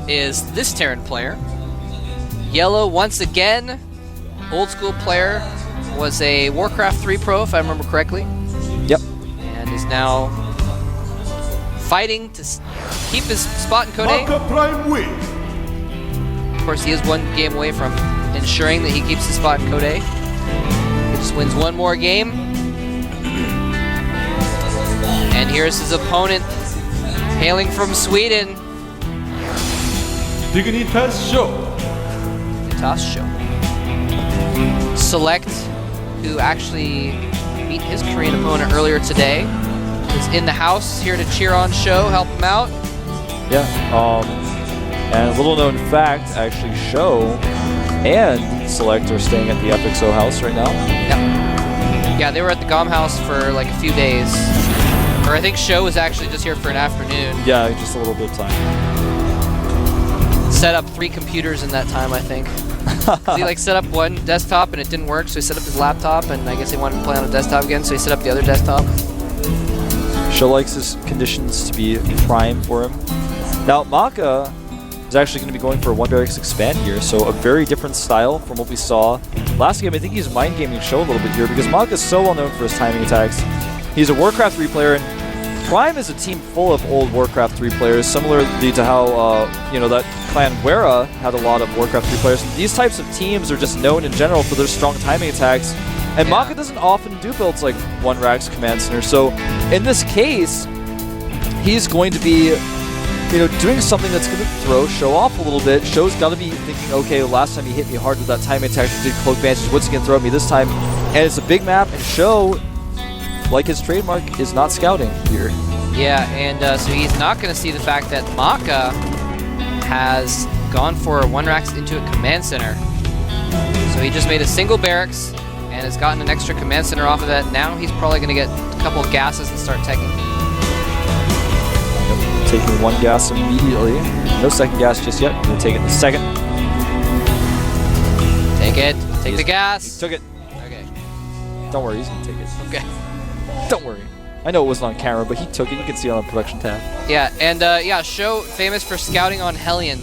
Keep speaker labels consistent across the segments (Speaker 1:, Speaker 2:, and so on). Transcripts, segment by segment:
Speaker 1: is this Terran player. Yellow, once again, old school player, was a Warcraft 3 pro, if I remember correctly.
Speaker 2: Yep.
Speaker 1: And is now fighting to keep his spot in Code A.
Speaker 3: MaKa Prime win.
Speaker 1: Of course, he is one game away from ensuring that he keeps his spot in Code A. He just wins one more game. And here's his opponent, hailing from Sweden.
Speaker 3: Dignitas Sjow.
Speaker 1: Sjow. Select, who actually beat his Korean opponent earlier today, is in the house here to cheer on Sjow, help him out.
Speaker 2: Yeah. And a little known fact, actually, Sjow and Select are staying at the FXO house right now.
Speaker 1: Yeah. Yeah, they were at the GOM house for like a few days. Or I think Sjow was actually just here for an afternoon.
Speaker 2: Yeah, just a little bit of time.
Speaker 1: Set up 3 computers in that time, I think. He like set up one desktop and it didn't work, so he set up his laptop, and I guess he wanted to play on a desktop again, so he set up the other desktop.
Speaker 2: Sjow likes his conditions to be prime for him. Now, MaKa is actually going to be going for a 1 barracks expand here, so a very different style from what we saw last game. I think he's mind gaming Sjow a little bit here because MaKa is so well known for his timing attacks. He's a Warcraft 3 player, and Prime is a team full of old Warcraft 3 players, similarly to how that clan Wera had a lot of Warcraft 3 players. These types of teams are just known in general for their strong timing attacks, and MaKa doesn't often do builds like 1 Rax Command Center. So in this case, he's going to be doing something that's going to throw Sjow off a little bit. Show's got to be thinking, okay, last time he hit me hard with that timing attack, he did Cloak Vantage, what's he going to throw at me this time? And it's a big map, and Sjow, like his trademark, is not scouting here.
Speaker 1: Yeah, and so he's not going to see the fact that MaKa has gone for a 1 Rax into a command center. So he just made a single barracks and has gotten an extra command center off of that. Now he's probably going to get a couple of gases and start teching.
Speaker 2: Yep, taking 1 gas immediately. No second gas just yet. Going to take it in the second.
Speaker 1: Take it. Take the gas.
Speaker 2: He took it.
Speaker 1: Okay.
Speaker 2: Don't worry, he's going to take it.
Speaker 1: Okay.
Speaker 2: Don't worry. I know it wasn't on camera, but he took it. You can see it on the production tab.
Speaker 1: Yeah, and Sjow, famous for scouting on Hellion,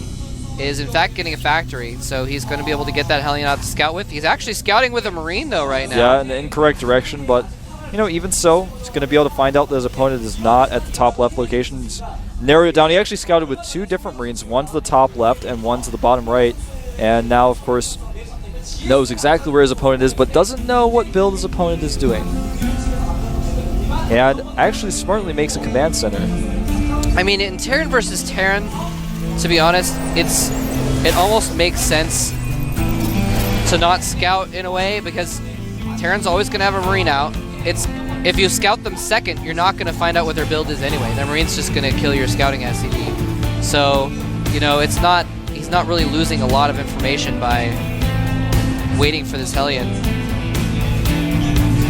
Speaker 1: is in fact getting a factory, so he's going to be able to get that Hellion out to scout with. He's actually scouting with a Marine, though, right now.
Speaker 2: Yeah, in the incorrect direction, but, even so, he's going to be able to find out that his opponent is not at the top left location. He's narrowed it down. He actually scouted with 2 different Marines, one to the top left and one to the bottom right, and now, of course, knows exactly where his opponent is, but doesn't know what build his opponent is doing. And actually smartly makes a command center.
Speaker 1: I mean, in Terran versus Terran, to be honest, it almost makes sense to not scout in a way, because Terran's always going to have a Marine out. If you scout them second, you're not going to find out what their build is anyway. Their Marine's just going to kill your scouting SCD. So, he's not really losing a lot of information by waiting for this Hellion.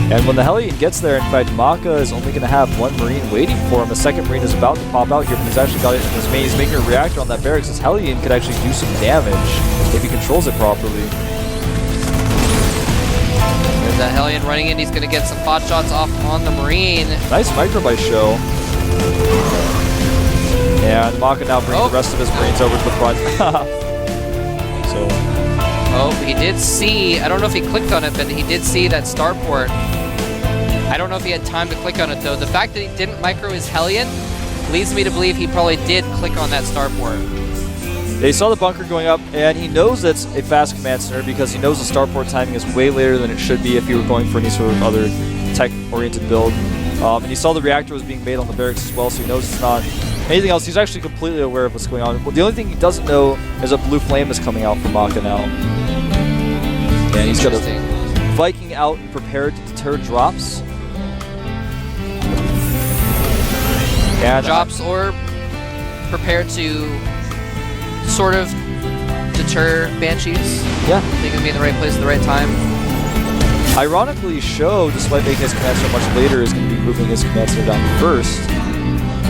Speaker 2: And when the Hellion gets there, in fact, MaKa is only going to have 1 Marine waiting for him. A second Marine is about to pop out here, but he's actually got it in his main. He's making a reactor on that barracks. This Hellion could actually do some damage if he controls it properly.
Speaker 1: There's that Hellion running in. He's going to get some pot shots off on the Marine.
Speaker 2: Nice micro by Sjow. And MaKa now brings the rest of his Marines over to the front.
Speaker 1: Oh, he did see, I don't know if he clicked on it, but he did see that starport. I don't know if he had time to click on it, though. The fact that he didn't micro his Hellion leads me to believe he probably did click on that starport.
Speaker 2: They saw the bunker going up, and he knows it's a fast command center because he knows the starport timing is way later than it should be if he were going for any sort of other tech-oriented build. And he saw the reactor was being made on the barracks as well, so he knows it's not anything else. He's actually completely aware of what's going on. Well, the only thing he doesn't know is a blue flame is coming out from MaKa now. And he's got a Viking out and prepared to deter drops. And
Speaker 1: drops or prepared to sort of deter Banshees.
Speaker 2: Yeah.
Speaker 1: They can be in the right place at the right time.
Speaker 2: Ironically, Sjow, despite making his command center much later, is going to be moving his command center down first.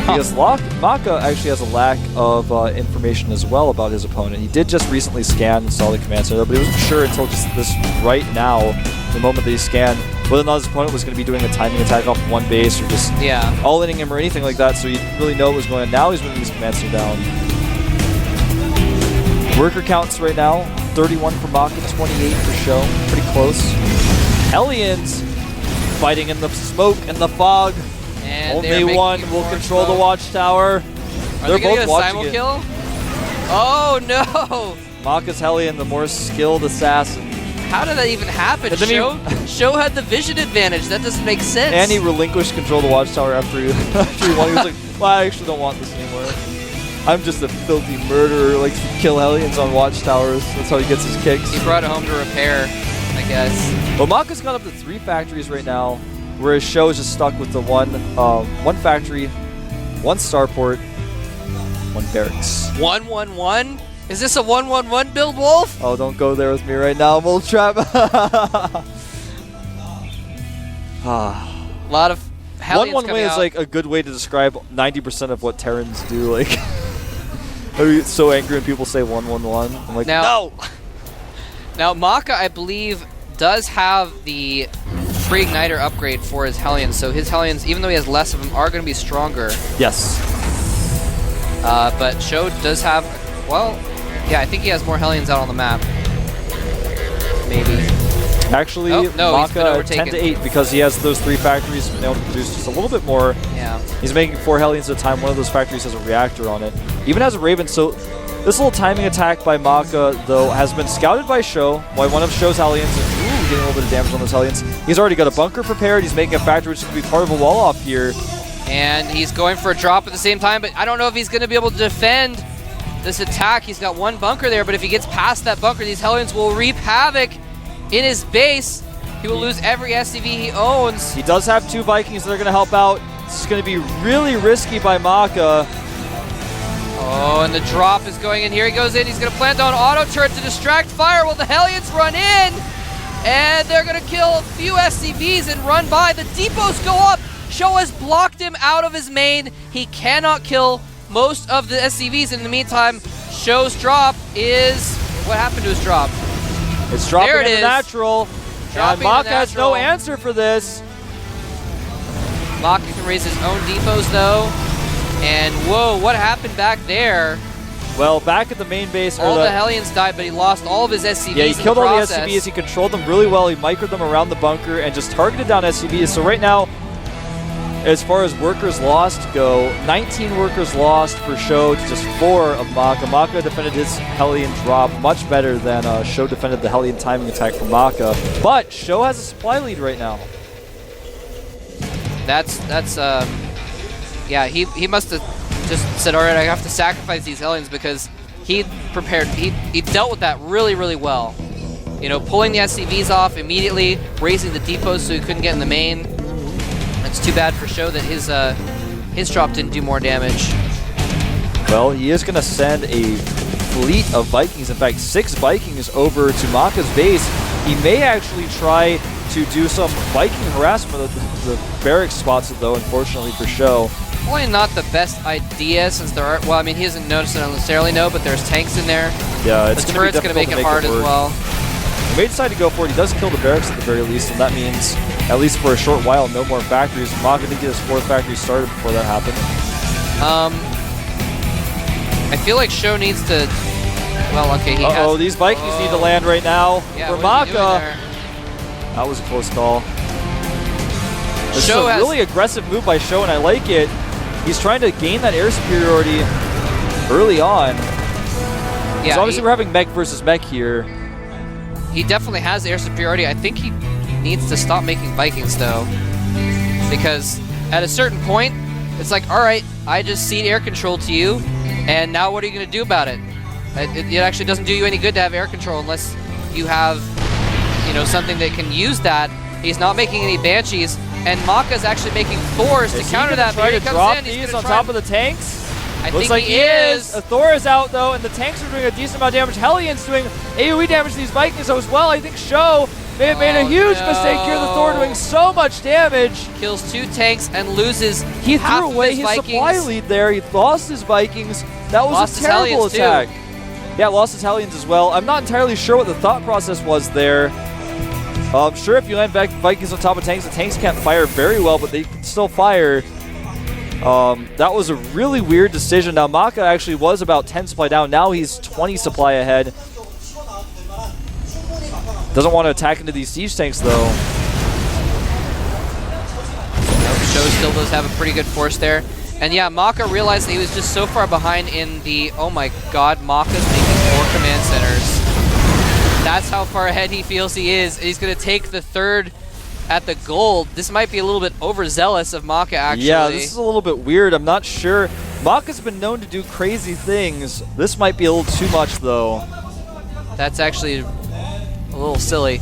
Speaker 2: Because MaKa actually has a lack of information as well about his opponent. He did just recently scan and saw the command center, but he wasn't sure until just this right now, the moment that he scanned, whether or not his opponent was going to be doing a timing attack off one base or just all-inning him or anything like that, so he didn't really know what was going on. Now he's moving his command center down. Worker counts right now, 31 for MaKa, 28 for Sjow. Pretty close. Hellions fighting in the smoke and the fog.
Speaker 1: And
Speaker 2: only one will control the watchtower.
Speaker 1: They're both watching it. Kill? Oh no!
Speaker 2: MaKa's Hellion, the more skilled assassin.
Speaker 1: How did that even happen? Sjow had the vision advantage. That doesn't make sense.
Speaker 2: And he relinquished control of the watchtower after he won. He was like, well, I actually don't want this anymore. I'm just a filthy murderer who likes to kill Hellions on watchtowers. That's how he gets his kicks.
Speaker 1: He brought it home to repair, I guess.
Speaker 2: Well, MaKa's got up to 3 factories right now, whereas Sjow is just stuck with the one factory, 1 starport, 1 barracks.
Speaker 1: 1-1-1? Is this a 1-1-1 build, Wolf?
Speaker 2: Oh, don't go there with me right now, Wolf Trap.
Speaker 1: A lot of Hellions
Speaker 2: 1-1-1 is like a good way to describe 90% of what Terrans do. Like, I get so angry when people say 1-1-1. I'm like, no!
Speaker 1: Now, MaKa, I believe, does have the pre-igniter upgrade for his Hellions, so his Hellions, even though he has less of them, are going to be stronger.
Speaker 2: Yes.
Speaker 1: But Sjow does have, well, yeah, I think he has more Hellions out on the map. Maybe.
Speaker 2: Actually, MaKa 10-8 because he has those 3 factories been able to produce just a little bit more.
Speaker 1: Yeah.
Speaker 2: He's making 4 Hellions at a time. One of those factories has a reactor on it. Even has a Raven. So this little timing attack by MaKa, though, has been scouted by Sjow. By one of Show's Hellions. Ooh, getting a little bit of damage on those Hellions. He's already got a bunker prepared. He's making a factory which is going to be part of a wall off here.
Speaker 1: And he's going for a drop at the same time, but I don't know if he's going to be able to defend this attack. He's got 1 bunker there, but if he gets past that bunker, these Hellions will reap havoc in his base. He will lose every SCV he owns.
Speaker 2: He does have 2 Vikings that are going to help out. This is going to be really risky by MaKa.
Speaker 1: Oh, and the drop is going in. Here he goes in. He's going to plant down auto turret to distract fire while the Hellions run in. And they're going to kill a few SCVs and run by. The depots go up. Sjow has blocked him out of his main. He cannot kill most of the SCVs. In the meantime, Sjow's drop is... What happened to his drop?
Speaker 2: It's dropping in the natural. And MaKa has no answer for this.
Speaker 1: MaKa can raise his own depots, though. And whoa, what happened back there?
Speaker 2: Well, back at the main base...
Speaker 1: All the Hellions died, but he lost all of his SCVs.
Speaker 2: Yeah, he killed all the SCVs. He controlled them really well. He microed them around the bunker and just targeted down SCVs. So right now, as far as workers lost go, 19 workers lost for Sjow to just 4 of MaKa. MaKa defended his Hellion drop much better than Sjow defended the Hellion timing attack from MaKa. But Sjow has a supply lead right now.
Speaker 1: Yeah, he must have just said, all right, I have to sacrifice these Hellions because he prepared, he dealt with that really, really well. You know, pulling the SCVs off immediately, raising the depots so he couldn't get in the main. It's too bad for Sjow that his drop didn't do more damage.
Speaker 2: Well, he is going to send a fleet of Vikings, in fact 6 Vikings over to MaKa's base. He may actually try to do some Viking harassment of the barracks spots, though, unfortunately for Sjow.
Speaker 1: Probably not the best idea since there are, well, I mean, he doesn't notice it necessarily, no, but there's tanks in there.
Speaker 2: Yeah, it's
Speaker 1: the turret's going to make it hard as well.
Speaker 2: He may decide to go for it. He does kill the barracks at the very least, and that means, at least for a short while, no more factories. MaKa did get his 4th factory started before that happened.
Speaker 1: I feel like Sjow needs to, well, okay, he has...
Speaker 2: Oh, these Vikings need to land right now.
Speaker 1: Yeah,
Speaker 2: for MaKa. That was a close call. This is a really aggressive move by Sjow, and I like it. He's trying to gain that air superiority early on. Yeah, so obviously we're having mech versus mech here.
Speaker 1: He definitely has air superiority. I think he needs to stop making Vikings, though. Because at a certain point, it's like, all right, I just cede air control to you, and now what are you going to do about it? It actually doesn't do you any good to have air control unless you have, you know, something that can use that. He's not making any Banshees, and MaKa's actually making Thors to counter that.
Speaker 2: Try to drop these on top of the tanks?
Speaker 1: Looks like he is.
Speaker 2: A Thor is out, though, and the tanks are doing a decent amount of damage. Hellion's doing AoE damage to these Vikings as well. I think Sjow may have made a huge mistake here. The Thor doing so much damage.
Speaker 1: Kills 2 tanks and loses
Speaker 2: He threw away his supply lead there. He lost his Vikings. That was a terrible attack. Yeah, lost his Hellions as well. I'm not entirely sure what the thought process was there. Sure, if you land back Vikings on top of tanks, the tanks can't fire very well, but they can still fire. That was a really weird decision. Now, MaKa actually was about 10 supply down. Now he's 20 supply ahead. Doesn't want to attack into these siege tanks, though.
Speaker 1: Sjow still does have a pretty good force there. And yeah, MaKa realized that he was just so far behind in the, oh my god, MaKa's making 4 command centers. That's how far ahead he feels he is. He's going to take the 3rd at the gold. This might be a little bit overzealous of MaKa, actually.
Speaker 2: Yeah, this is a little bit weird. I'm not sure. MaKa's been known to do crazy things. This might be a little too much, though.
Speaker 1: That's actually a little silly.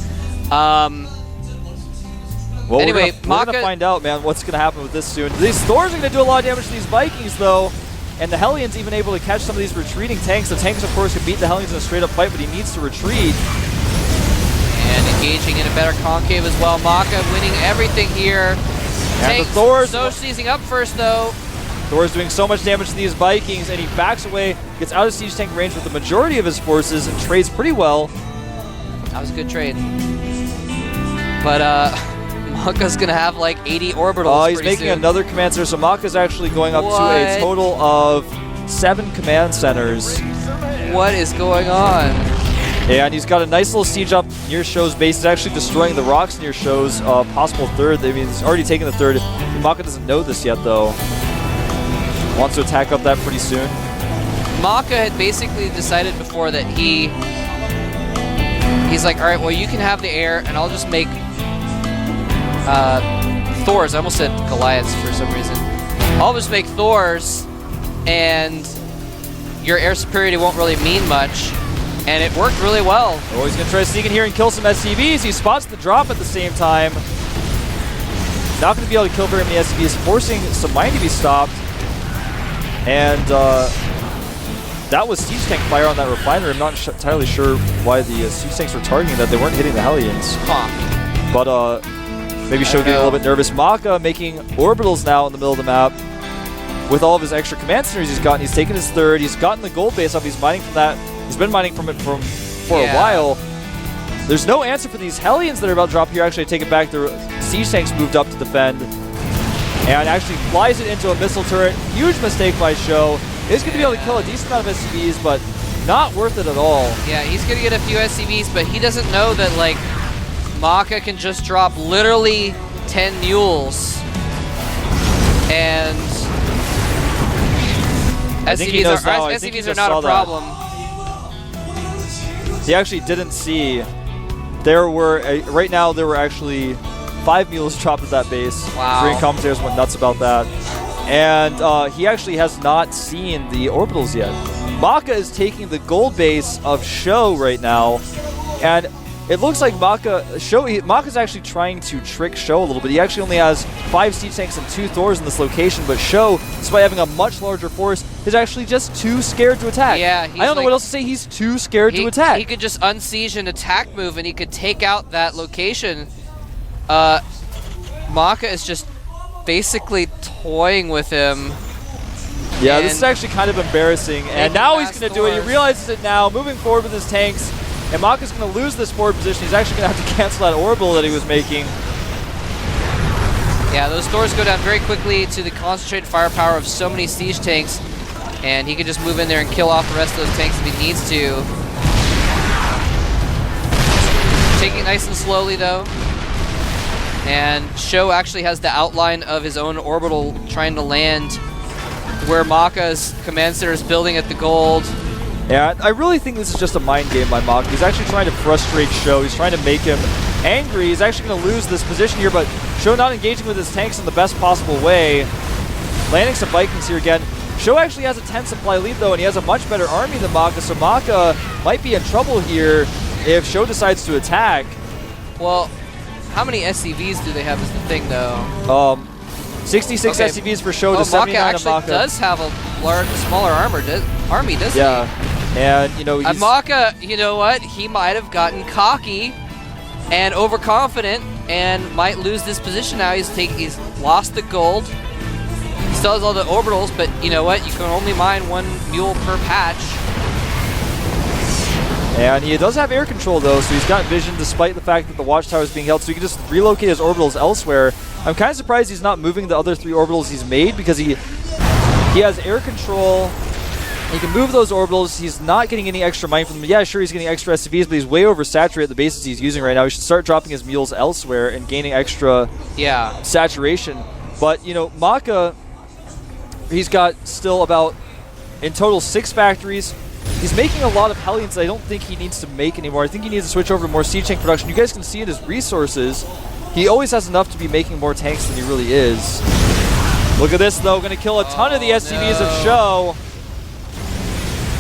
Speaker 2: Well,
Speaker 1: anyway,
Speaker 2: we're gonna find out, man, what's gonna happen with this soon. These Thors are gonna do a lot of damage to these Vikings, though, and the Hellions even able to catch some of these retreating tanks. The tanks, of course, can beat the Hellions in a straight-up fight, but he needs to retreat.
Speaker 1: And engaging in a better concave as well. MaKa winning everything here.
Speaker 2: And the Thors,
Speaker 1: so seizing up first, though.
Speaker 2: Thor's doing so much damage to these Vikings, and he backs away, gets out of siege tank range with the majority of his forces, and trades pretty well.
Speaker 1: That was a good trade. But MaKa's gonna have like 80 orbitals.
Speaker 2: He's making another command center, so MaKa's actually going up to a total of 7 command centers.
Speaker 1: What is going on?
Speaker 2: Yeah, and he's got a nice little siege up near Sjow's base. He's actually destroying the rocks near Sjow's possible 3rd. I mean, he's already taken the 3rd. MaKa doesn't know this yet, though. Wants to attack up that pretty soon.
Speaker 1: MaKa had basically decided before that he's like, all right, well, you can have the air, and I'll just make Thors. I almost said Goliaths for some reason. I'll just make Thors, and your air superiority won't really mean much. And it worked really well.
Speaker 2: Oh, he's going to try to sneak in here and kill some SCVs. He spots the drop at the same time. Not going to be able to kill very many SCVs, forcing some mine to be stopped. And that was siege tank fire on that refinery. I'm not entirely sure why the siege tanks were targeting that. They weren't hitting the Hellions.
Speaker 1: Huh.
Speaker 2: But maybe Sjow getting a little bit nervous. MaKa making orbitals now in the middle of the map. With all of his extra command centers he's gotten, he's taken his 3rd. He's gotten the gold base up. He's mining from that. He's been mining from it for a while. There's no answer for these Hellions that are about to drop here. Actually, I take it back. The siege tanks moved up to defend. And actually flies it into a missile turret. Huge mistake by Sjow. He's going to be able to kill a decent amount of SCVs, but not worth it at all.
Speaker 1: Yeah, he's going to get a few SCVs, but he doesn't know that, like, MaKa can just drop literally 10 mules. And SCVs are not a problem.
Speaker 2: He actually didn't see. There were, right now, there were actually 5 mules dropped at that base.
Speaker 1: Wow.
Speaker 2: Korean commentators went nuts about that. And he actually has not seen the orbitals yet. MaKa is taking the gold base of Sjow right now. And it looks like MaKa's actually trying to trick Sjow a little bit. He actually only has 5 siege tanks and 2 Thors in this location, but Sjow, despite having a much larger force, is actually just too scared to attack.
Speaker 1: Yeah,
Speaker 2: I don't know what else to say. He's too scared to attack.
Speaker 1: He could just unsiege an attack move, and he could take out that location. MaKa is just basically toying with him.
Speaker 2: Yeah, this is actually kind of embarrassing. And now he's going to do it. He realizes it now, moving forward with his tanks. And MaKa's going to lose this forward position. He's actually going to have to cancel that orbital that he was making.
Speaker 1: Yeah, those Thors go down very quickly to the concentrated firepower of so many siege tanks. And he can just move in there and kill off the rest of those tanks if he needs to. Taking it nice and slowly, though. And Sjow actually has the outline of his own orbital trying to land where MaKa's command center is building at the gold.
Speaker 2: Yeah, I really think this is just a mind game by MaKa. He's actually trying to frustrate Sjow. He's trying to make him angry. He's actually going to lose this position here, but Sjow not engaging with his tanks in the best possible way. Landing some Vikings here again. Sjow actually has a 10 supply lead, though, and he has a much better army than MaKa, so MaKa might be in trouble here if Sjow decides to attack.
Speaker 1: Well, how many SCVs do they have is the thing, though?
Speaker 2: 66 SCVs for Sjow to 79
Speaker 1: MaKa
Speaker 2: to
Speaker 1: actually
Speaker 2: MaKa.
Speaker 1: does have a smaller army, doesn't he?
Speaker 2: Yeah, and, you know, he's...
Speaker 1: MaKa, you know what? He might have gotten cocky and overconfident and might lose this position now. He's lost the gold. He still has all the orbitals, but you know what? You can only mine 1 mule per patch.
Speaker 2: And he does have air control, though, so he's got vision despite the fact that the watchtower is being held, so he can just relocate his orbitals elsewhere. I'm kind of surprised he's not moving the other 3 orbitals he's made, because he has air control. He can move those orbitals. He's not getting any extra mining from them. Yeah, sure, he's getting extra SCVs, but he's way oversaturated the bases he's using right now. He should start dropping his mules elsewhere and gaining extra saturation. But, you know, MaKa, he's got still about, in total, 6 factories. He's making a lot of Hellions that I don't think he needs to make anymore. I think he needs to switch over to more siege tank production. You guys can see in his resources, he always has enough to be making more tanks than he really is. Look at this, though. Going to kill a ton of the SCVs of Sjow.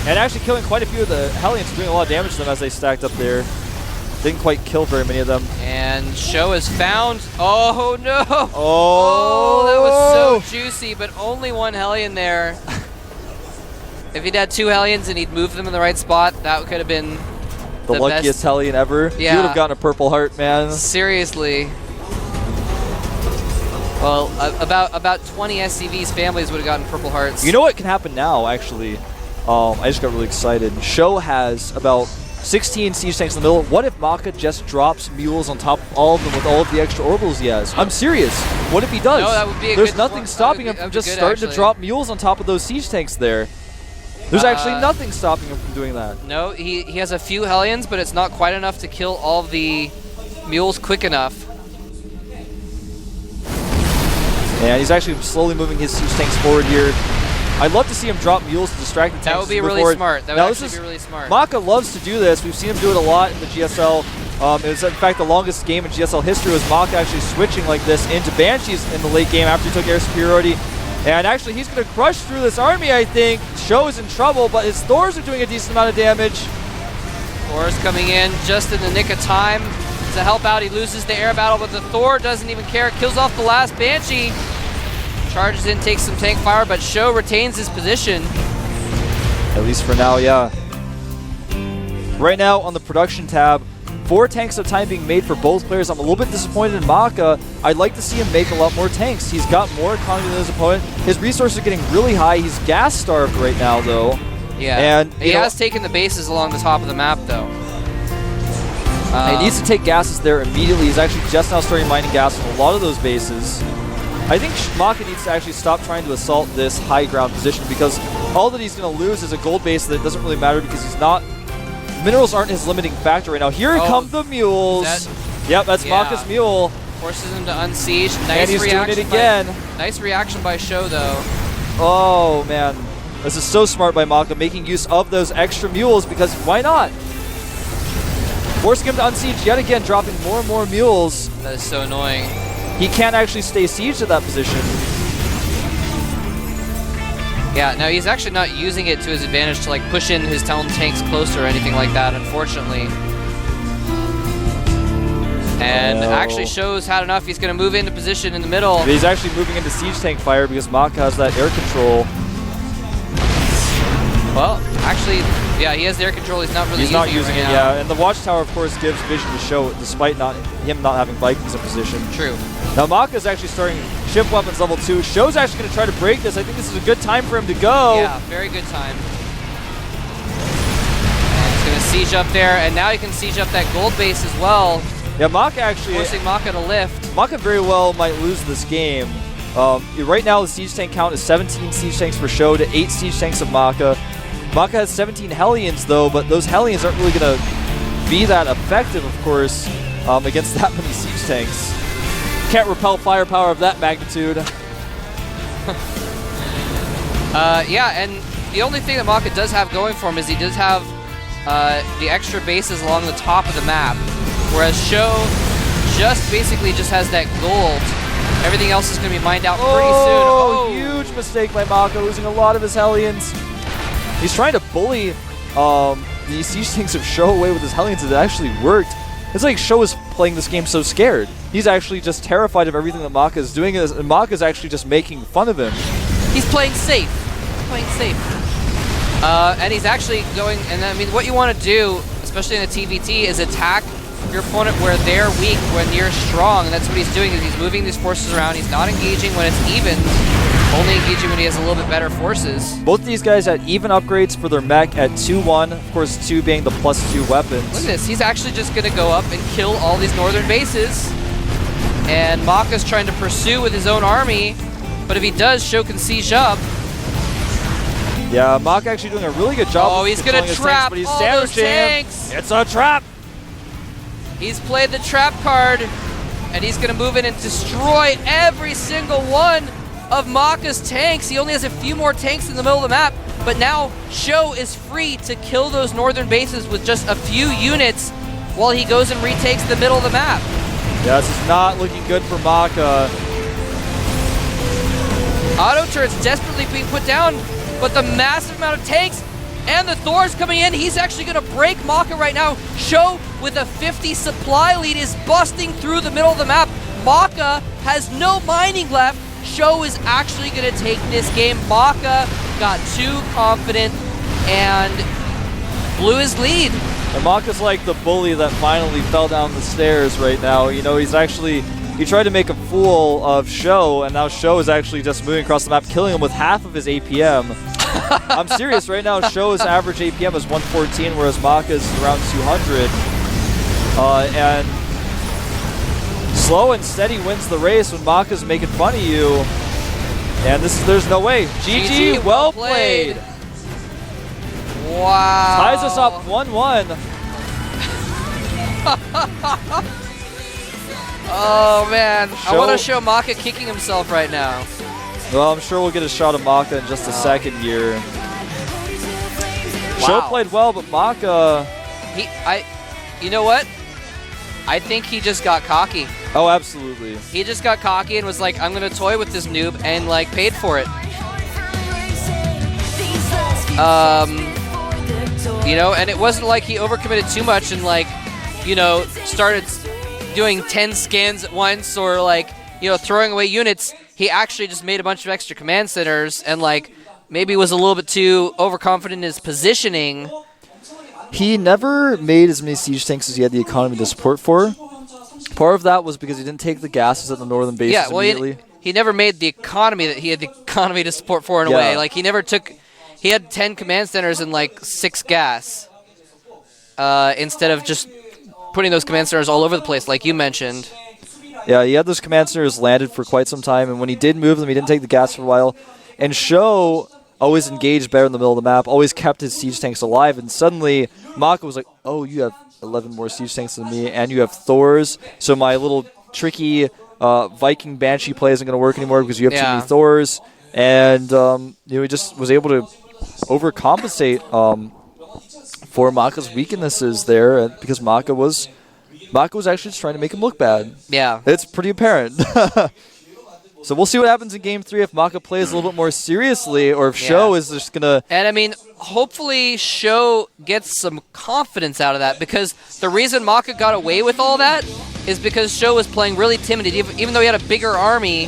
Speaker 2: And actually killing quite a few of the Hellions, doing a lot of damage to them as they stacked up there. Didn't quite kill very many of them.
Speaker 1: And Sjow is found. Oh, no.
Speaker 2: Oh,
Speaker 1: that was so juicy, but only 1 Hellion there. If he'd had 2 Hellions and he'd moved them in the right spot, that could have been
Speaker 2: the luckiest
Speaker 1: best
Speaker 2: Hellion ever.
Speaker 1: Yeah.
Speaker 2: He would have gotten a Purple Heart, man.
Speaker 1: Seriously. Well, about 20 SCVs families would have gotten Purple Hearts.
Speaker 2: You know what can happen now, actually? I just got really excited. Sjow has about 16 siege tanks in the middle. What if MaKa just drops mules on top of all of them with all of the extra orbitals he has? I'm serious. What if he does?
Speaker 1: No, that would be a
Speaker 2: There's
Speaker 1: good
Speaker 2: nothing
Speaker 1: point.
Speaker 2: stopping him from just starting to drop mules on top of those siege tanks there. There's actually nothing stopping him from doing that.
Speaker 1: No, he has a few Hellions, but it's not quite enough to kill all of the mules quick enough.
Speaker 2: And he's actually slowly moving his siege tanks forward here. I'd love to see him drop mules to distract the tanks.
Speaker 1: That would be really smart. That would actually be really smart.
Speaker 2: MaKa loves to do this. We've seen him do it a lot in the GSL. It was, in fact, the longest game in GSL history was MaKa actually switching like this into Banshees in the late game after he took air superiority. And actually, he's going to crush through this army, I think. Sjow is in trouble, but his Thors are doing a decent amount of damage.
Speaker 1: Thor's coming in just in the nick of time to help out. He loses the air battle, but the Thor doesn't even care. Kills off the last Banshee. Charges in, takes some tank fire, but Sjow retains his position.
Speaker 2: At least for now, yeah. Right now on the production tab, 4 tanks at a time being made for both players. I'm a little bit disappointed in MaKa. I'd like to see him make a lot more tanks. He's got more economy than his opponent. His resources are getting really high. He's gas starved right now, though.
Speaker 1: Yeah,
Speaker 2: and
Speaker 1: he has taken the bases along the top of the map, though.
Speaker 2: He needs to take gases there immediately. He's actually just now starting mining gas on a lot of those bases. I think MaKa needs to actually stop trying to assault this high ground position, because all that he's going to lose is a gold base that doesn't really matter because he's not... Minerals aren't his limiting factor right now. Here come the mules. Yep, that's MaKa's mule.
Speaker 1: Forces him to unsiege. Nice
Speaker 2: and he's doing it again.
Speaker 1: Nice reaction by Sjow, though.
Speaker 2: Oh, man. This is so smart by MaKa, making use of those extra mules, because why not? Forcing him to unsiege yet again, dropping more and more mules.
Speaker 1: That is so annoying.
Speaker 2: He can't actually stay sieged at that position.
Speaker 1: Yeah, no, he's actually not using it to his advantage to like push in his town tanks closer or anything like that, unfortunately. And actually Show's had enough. He's going to move into position in the middle.
Speaker 2: But he's actually moving into siege tank fire because MaKa has that air control.
Speaker 1: Well, actually, yeah, he has air control. He's not really using it right now.
Speaker 2: Yeah, and the watchtower, of course, gives vision to Sjow, despite him not having Vikings in position.
Speaker 1: True.
Speaker 2: Now MaKa is actually starting ship weapons level 2. Show's actually going to try to break this. I think this is a good time for him to go.
Speaker 1: Yeah, very good time. And he's going to siege up there, and now he can siege up that gold base as well.
Speaker 2: Yeah, MaKa actually...
Speaker 1: Forcing MaKa to lift.
Speaker 2: MaKa very well might lose this game. Right now the siege tank count is 17 siege tanks for Sjow to 8 siege tanks of MaKa. MaKa has 17 Hellions though, but those Hellions aren't really going to be that effective, of course, against that many siege tanks. Can't repel firepower of that magnitude.
Speaker 1: Yeah, and the only thing that MaKa does have going for him is he does have the extra bases along the top of the map, whereas Sjow basically just has that gold. Everything else is going to be mined out pretty soon.
Speaker 2: Oh, huge mistake by MaKa, losing a lot of his Hellions. He's trying to bully the siege tanks of Sjow away with his Hellions, and it actually worked. It's like Sjow is playing this game so scared. He's actually just terrified of everything that MaKa is doing, and MaKa is actually just making fun of him.
Speaker 1: He's playing safe. He's playing safe. And he's actually going, and I mean, what you want to do, especially in a TVT, is attack your opponent where they're weak, when you're strong, and that's what he's doing. Is he's moving these forces around. He's not engaging when it's even, only engaging when he has a little bit better forces.
Speaker 2: Both of these guys had even upgrades for their mech at 2-1, of course 2 being the +2 weapons.
Speaker 1: Look at this, he's actually just going to go up and kill all these northern bases. And MaKa's trying to pursue with his own army, but if he does, Sjow can siege up.
Speaker 2: Yeah, MaKa actually doing a really good job.
Speaker 1: Oh, he's going to trap
Speaker 2: but he's
Speaker 1: all those
Speaker 2: sandwiching him.
Speaker 1: tanks.
Speaker 2: It's a trap.
Speaker 1: He's played the trap card, and he's going to move in and destroy every single one of MaKa's tanks. He only has a few more tanks in the middle of the map, but now Sjow is free to kill those northern bases with just a few units while he goes and retakes the middle of the map.
Speaker 2: Yeah, this is not looking good for MaKa.
Speaker 1: Auto turrets desperately being put down, but the massive amount of tanks and the Thors coming in, he's actually going to break MaKa right now. Sjow with a 50 supply lead is busting through the middle of the map. MaKa has no mining left. Sjow is actually going to take this game. MaKa got too confident and blew his lead.
Speaker 2: And MaKa's like the bully that finally fell down the stairs right now. You know, he tried to make a fool of Sjow, and now Sjow is actually just moving across the map, killing him with half of his APM. I'm serious, right now Show's average APM is 114, whereas MaKa's around 200. And slow and steady wins the race when MaKa's making fun of you. And there's no way. GG, well played.
Speaker 1: Wow.
Speaker 2: Ties us up 1-1.
Speaker 1: Oh man, I want to show MaKa kicking himself right now.
Speaker 2: Well, I'm sure we'll get a shot of MaKa in just a second here.
Speaker 1: Wow.
Speaker 2: Sjow played well, but MaKa...
Speaker 1: You know what? I think he just got cocky.
Speaker 2: Oh, absolutely.
Speaker 1: He just got cocky and was like, I'm going to toy with this noob, and like paid for it. You know, and it wasn't like he overcommitted too much and like, you know, started doing 10 scans at once or like, you know, throwing away units. He actually just made a bunch of extra command centers and like maybe was a little bit too overconfident in his positioning.
Speaker 2: He never made as many siege tanks as he had the economy to support for. Part of that was because he didn't take the gases at the northern bases immediately.
Speaker 1: He never made the economy that he had the economy to support for in a way. Like he never took... He had 10 command centers and like 6 gas instead of just putting those command centers all over the place like you mentioned.
Speaker 2: Yeah, he had those command centers landed for quite some time, and when he did move them, he didn't take the gas for a while. And Sjow always engaged better in the middle of the map, always kept his siege tanks alive, and suddenly MaKa was like, oh, you have 11 more siege tanks than me, and you have Thors, so my little tricky Viking Banshee play isn't going to work anymore because you have too many Thors. And you know, he just was able to overcompensate for MaKa's weaknesses there, because MaKa was actually just trying to make him look bad.
Speaker 1: Yeah.
Speaker 2: It's pretty apparent. So we'll see what happens in Game 3 if MaKa plays a little bit more seriously or if Sjow is just going to...
Speaker 1: And I mean, hopefully Sjow gets some confidence out of that, because the reason MaKa got away with all that is because Sjow was playing really timid. Even though he had a bigger army,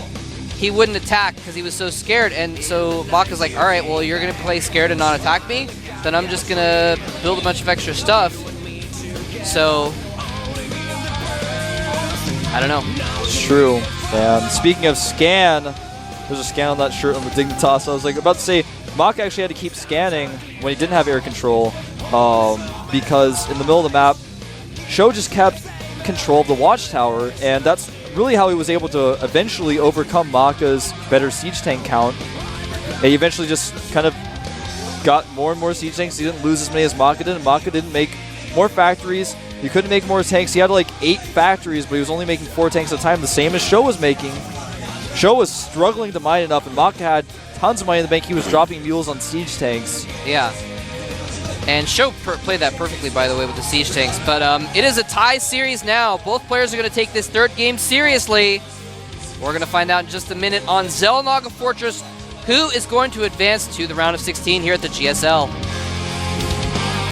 Speaker 1: he wouldn't attack because he was so scared. And so MaKa's like, all right, well, you're going to play scared and not attack me? Then I'm just going to build a bunch of extra stuff. So... I don't know.
Speaker 2: It's true. And speaking of scan, there's a scan on that shirt on the Dignitas. I was like about to say, MaKa actually had to keep scanning when he didn't have air control, because in the middle of the map, Sjow just kept control of the watchtower, and that's really how he was able to eventually overcome MaKa's better siege tank count. And he eventually just kind of got more and more siege tanks. He didn't lose as many as MaKa did, and MaKa didn't make more factories. He couldn't make more tanks. He had like 8 factories, but he was only making 4 tanks at a time, the same as Sjow was making. Sjow was struggling to mine enough, and MaKa had tons of money in the bank. He was dropping mules on siege tanks.
Speaker 1: Yeah. And Sjow played that perfectly, by the way, with the siege tanks. But it is a tie series now. Both players are going to take this third game seriously. We're going to find out in just a minute on Xel'Naga Fortress who is going to advance to the round of 16 here at the GSL.